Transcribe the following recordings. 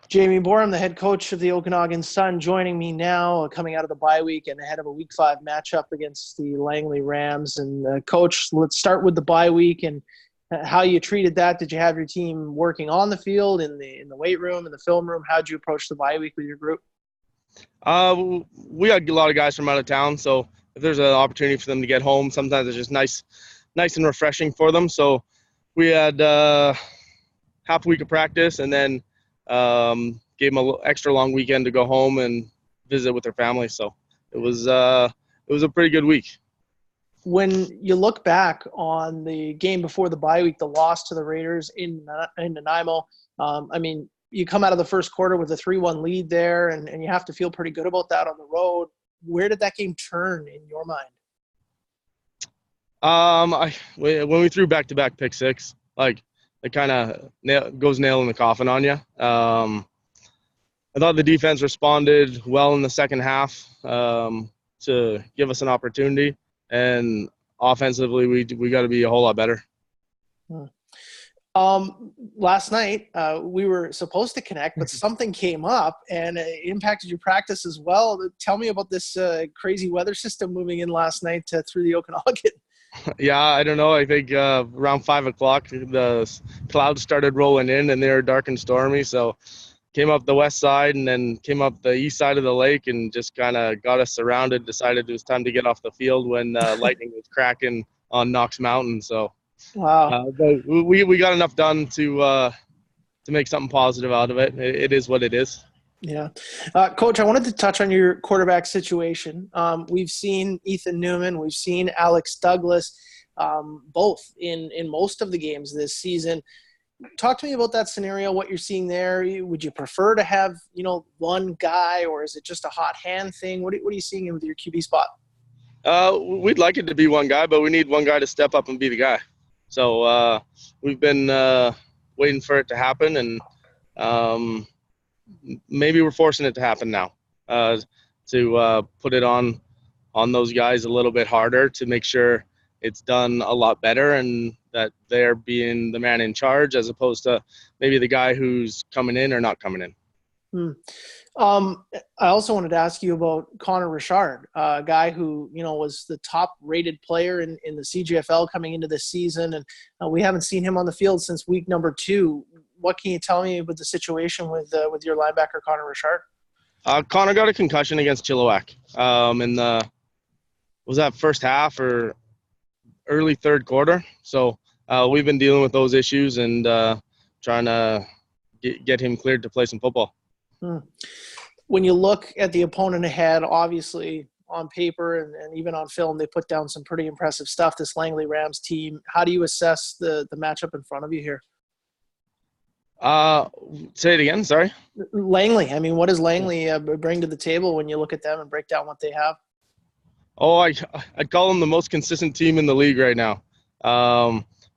Jamie Boreham, the head coach of the Okanagan Sun, joining me now, coming out of the bye week and ahead of a Week 5 matchup against the Langley Rams. And Coach, let's start with the bye week and how you treated that. Did you have your team working on the field, in the weight room, in the film room? How did you approach the bye week with your group? We got a lot of guys from out of town, so if there's an opportunity for them to get home, sometimes it's just nice and refreshing for them. So we had half a week of practice, and then gave them a little extra long weekend to go home and visit with their family. So it was a pretty good week. When you look back on the game before the bye week, the loss to the Raiders in Nanaimo, you come out of the first quarter with a 3-1 lead there, and you have to feel pretty good about that on the road. Where did that game turn in your mind? When we threw back-to-back pick six, like it kind of goes nail in the coffin on you. I thought the defense responded well in the second half to give us an opportunity, and offensively we got to be a whole lot better. Last night we were supposed to connect, but something came up and it impacted your practice as well. Tell me about this crazy weather system moving in last night through the Okanagan. Yeah, I don't know. I think around 5 o'clock, the clouds started rolling in and they were dark and stormy. So came up the west side and then came up the east side of the lake and just kind of got us surrounded, decided it was time to get off the field when lightning was cracking on Knox Mountain. So wow. but we got enough done to make something positive out of it. It is what it is. Yeah. Coach, I wanted to touch on your quarterback situation. We've seen Ethan Newman. We've seen Alex Douglas, both in most of the games this season. Talk to me about that scenario, what you're seeing there. Would you prefer to have, one guy, or is it just a hot hand thing? What are you seeing with your QB spot? We'd like it to be one guy, but we need one guy to step up and be the guy. So we've been waiting for it to happen, and maybe we're forcing it to happen now to put it on those guys a little bit harder to make sure it's done a lot better and that they're being the man in charge as opposed to maybe the guy who's coming in or not coming in. I also wanted to ask you about Connor Richard, a guy who, was the top-rated player in the CJFL coming into this season, and we haven't seen him on the field since week number 2. What can you tell me about the situation with your linebacker, Connor Richard? Connor got a concussion against Chilliwack was that first half or early third quarter. So we've been dealing with those issues and trying to get him cleared to play some football. When you look at the opponent ahead, obviously on paper and even on film, they put down some pretty impressive stuff, this Langley Rams team. How do you assess the matchup in front of you here? Say it again, sorry. Langley. What does Langley bring to the table when you look at them and break down what they have? Oh, I'd call them the most consistent team in the league right now.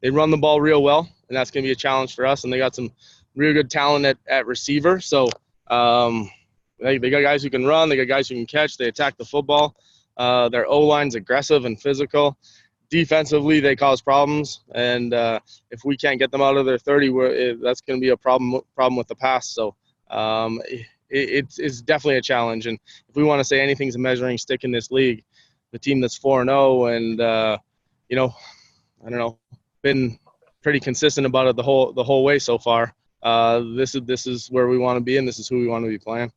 They run the ball real well, and that's going to be a challenge for us. And they got some real good talent at receiver. So they got guys who can run. They got guys who can catch. They attack the football. Their O-line's aggressive and physical. Defensively, they cause problems. And if we can't get them out of their 30, that's going to be a problem with the pass. So it's definitely a challenge. And if we want to say anything's a measuring stick in this league, the team that's 4-0 and I don't know, been pretty consistent about it the whole way so far. This is where we want to be, and this is who we want to be playing.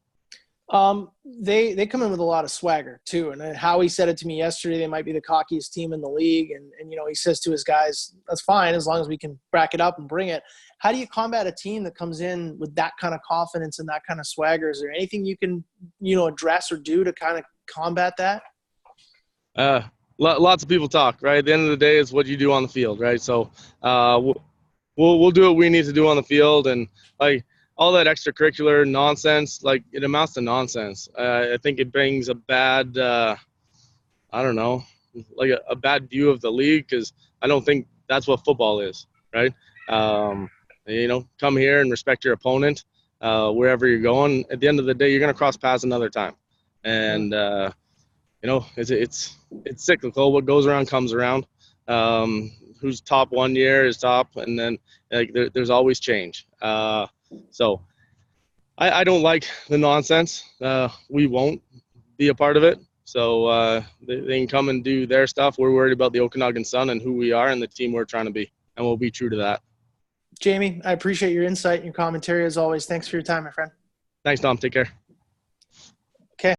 They come in with a lot of swagger too, and Howie said it to me yesterday. They might be the cockiest team in the league, and he says to his guys, "That's fine as long as we can back it up and bring it." How do you combat a team that comes in with that kind of confidence and that kind of swagger? Is there anything you can address or do to kind of combat that? Lots of people talk, right? At the end of the day, it's what you do on the field, right? So we'll do what we need to do on the field, and like all that extracurricular nonsense, like it amounts to nonsense. I think it brings a bad, a bad view of the league, because I don't think that's what football is, right? Come here and respect your opponent wherever you're going. At the end of the day, you're going to cross paths another time, and it's cyclical. What goes around comes around. Who's top one year is top, and then there's always change. So I don't like the nonsense. We won't be a part of it. So they can come and do their stuff. We're worried about the Okanagan Sun and who we are and the team we're trying to be, and we'll be true to that. Jamie, I appreciate your insight and your commentary as always. Thanks for your time, my friend. Thanks, Dom. Take care.